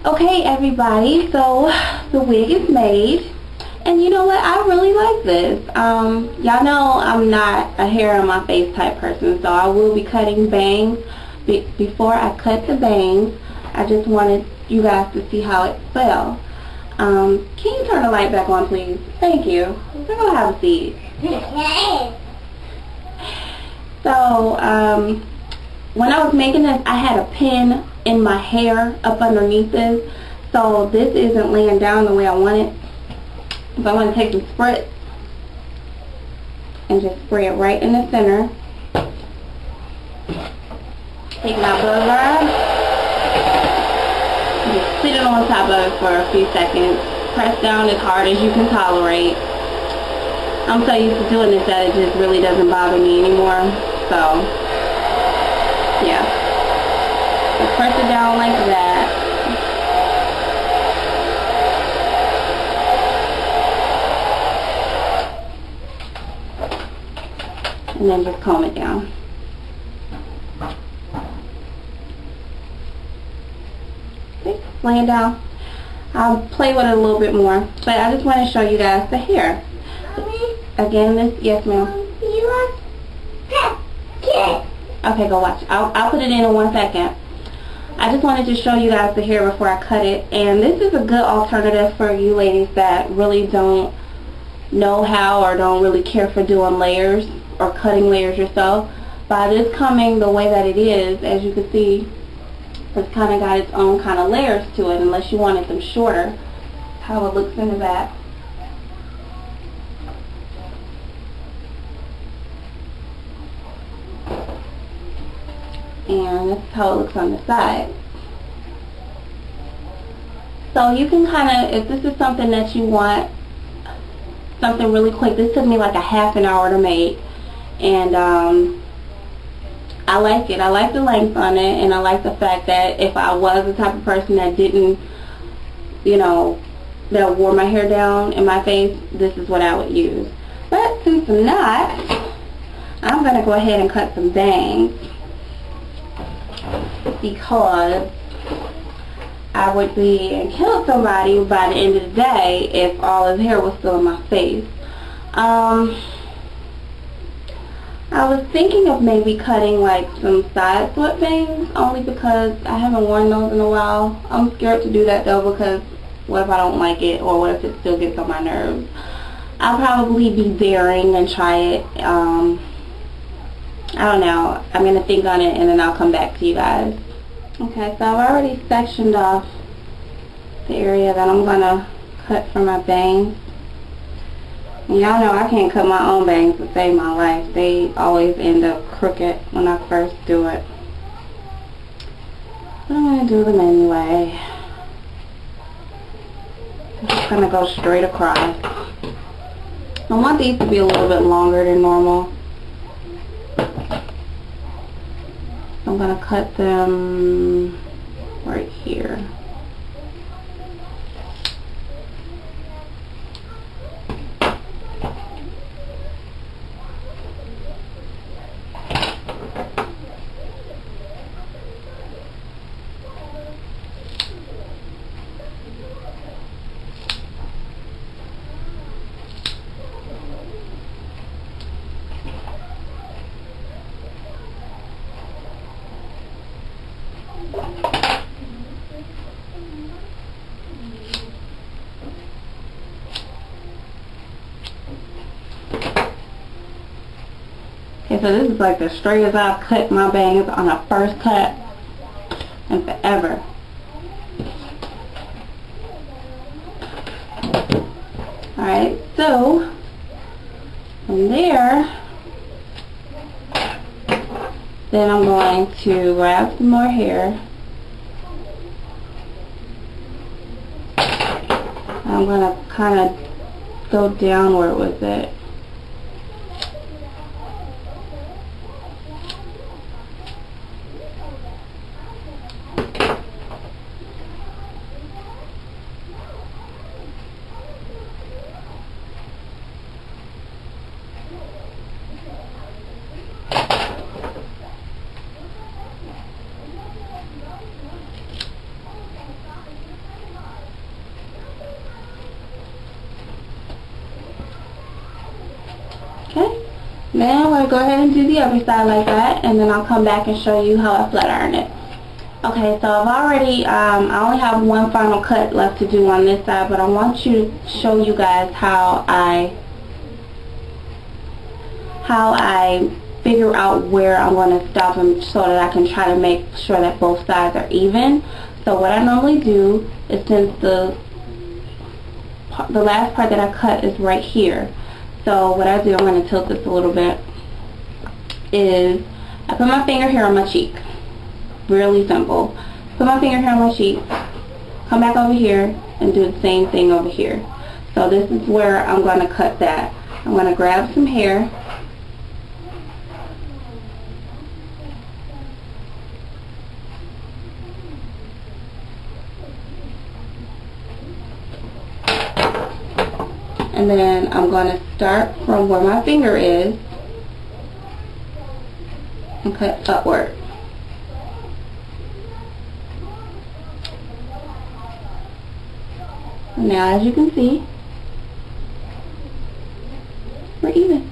Okay, everybody, so the wig is made, and you know what, I really like this. Y'all know I'm not a hair on my face type person, so I will be cutting bangs. Before I cut the bangs, I just wanted you guys to see how it fell. Can you turn the light back on, please? Thank you. We're gonna have a seat. So, when I was making this, I had a pin in my hair up underneath this, so this isn't laying down the way I want it. So I'm going to take some spritz and just spray it right in the center. Take my blow dry and just sit it on top of it for a few seconds. Press down as hard as you can tolerate. I'm so used to doing this that it just really doesn't bother me anymore. So, yeah. Just press it down like that. And then just comb it down. Okay, laying down. I'll play with it a little bit more, but I just want to show you guys the hair. Mommy? Again, this, yes ma'am. You want pet? Okay, go watch. I'll put it in 1 second. I just wanted to show you guys the hair before I cut it, and this is a good alternative for you ladies that really don't know how or don't really care for doing layers or cutting layers yourself. By this coming the way that it is, as you can see, it's kind of got its own kind of layers to it, unless you wanted them shorter. That's how it looks in the back. And this is how it looks on the side. So you can kind of, if this is something that you want, something really quick, this took me like a half an hour to make, and I like it. I like the length on it, and I like the fact that if I was the type of person that didn't, you know, that wore my hair down in my face, this is what I would use. But since I'm not, I'm going to go ahead and cut some bangs, because I would be and kill somebody by the end of the day if all his hair was still in my face. I was thinking of maybe cutting like some side swept bangs, only because I haven't worn those in a while. I'm scared to do that though, because what if I don't like it, or what if it still gets on my nerves? I'll probably be daring and try it. I don't know. I'm going to think on it and then I'll come back to you guys. Okay, so I've already sectioned off the area that I'm going to cut for my bangs. Y'all know I can't cut my own bangs to save my life. They always end up crooked when I first do it. But I'm going to do them anyway. I'm just going to go straight across. I want these to be a little bit longer than normal. I'm going to cut them right here. Okay, so this is like the straightest I've cut my bangs on a first cut in forever. Alright, so from there, then I'm going to grab some more hair. I'm going to kind of go downward with it. Then I'm going to go ahead and do the other side like that, and then I'll come back and show you how I flat iron it. Okay, so I've already, I only have one final cut left to do on this side, but I want to show you guys how I figure out where I'm going to stop them so that I can try to make sure that both sides are even. So what I normally do is, since the last part that I cut is right here, so what I do, I'm going to tilt this a little bit, is I put my finger here on my cheek. Really simple. Put my finger here on my cheek, come back over here, and do the same thing over here. So this is where I'm going to cut that. I'm going to grab some hair, and then I'm going to start from where my finger is and cut upward. Now, as you can see, we're even.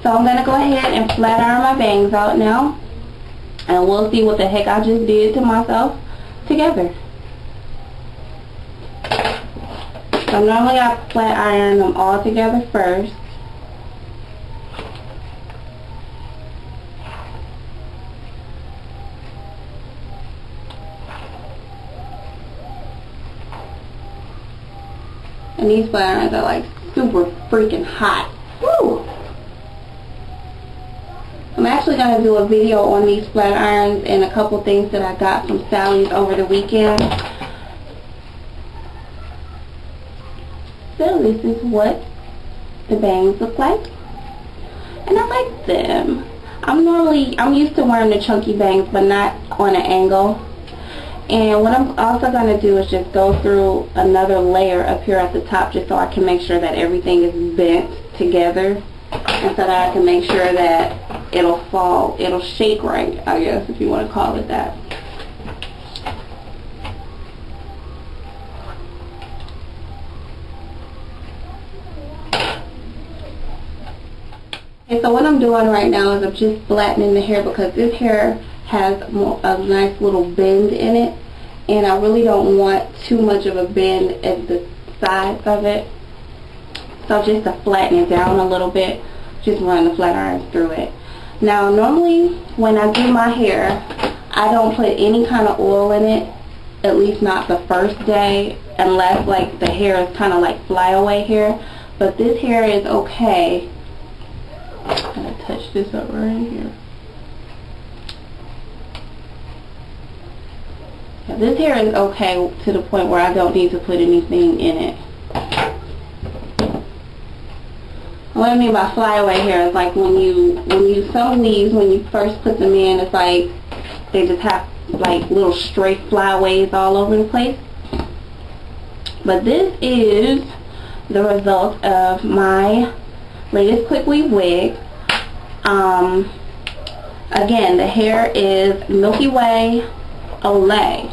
So I'm going to go ahead and flat iron my bangs out now, and we'll see what the heck I just did to myself together. So normally I flat iron them all together first. And these flat irons are like super freaking hot. Woo! I'm actually going to do a video on these flat irons and a couple things that I got from Sally's over the weekend. So this is what the bangs look like, and I like them. I'm used to wearing the chunky bangs, but not on an angle. And what I'm also going to do is just go through another layer up here at the top, just so I can make sure that everything is bent together, and so that I can make sure that it'll shake right, I guess, if you want to call it that. Okay, so what I'm doing right now is I'm just flattening the hair, because this hair has a nice little bend in it, and I really don't want too much of a bend at the sides of it. So just to flatten it down a little bit, just run the flat irons through it. Now normally when I do my hair, I don't put any kind of oil in it, at least not the first day, unless like the hair is kind of like flyaway hair. But this hair is okay. I'm going to touch this up right here. Now, this hair is okay to the point where I don't need to put anything in it. What I mean by flyaway hair is like some weaves, when you first put them in, it's like they just have like little stray flyaways all over the place. But this is the result of my latest quick weave wig. Again, the hair is Milky Way Olay.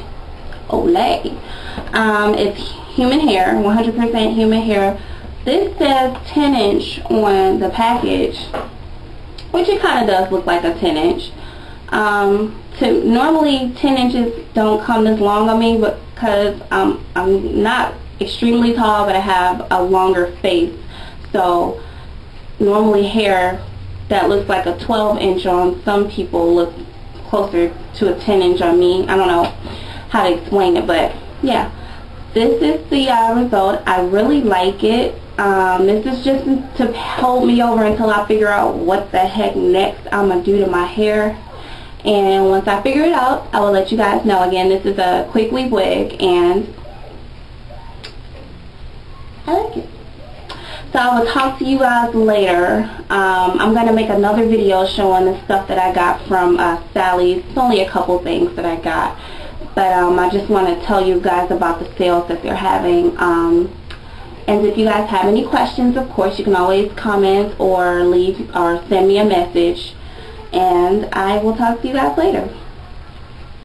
It's human hair, 100% human hair. This says 10-inch on the package, which it kind of does look like a 10-inch. Normally 10 inches don't come this long on me, because I'm not extremely tall, but I have a longer face. So normally hair that looks like a 12-inch on some people looks closer to a 10-inch on me. I don't know how to explain it, but yeah, this is the result. I really like it. This is just to hold me over until I figure out what the heck next I'm going to do to my hair. And once I figure it out, I will let you guys know. Again, this is a quick weave wig, and I like it. So I will talk to you guys later. I'm going to make another video showing the stuff that I got from Sally's. It's only a couple things that I got. But I just want to tell you guys about the sales that they're having. And if you guys have any questions, of course, you can always comment or send me a message. And I will talk to you guys later.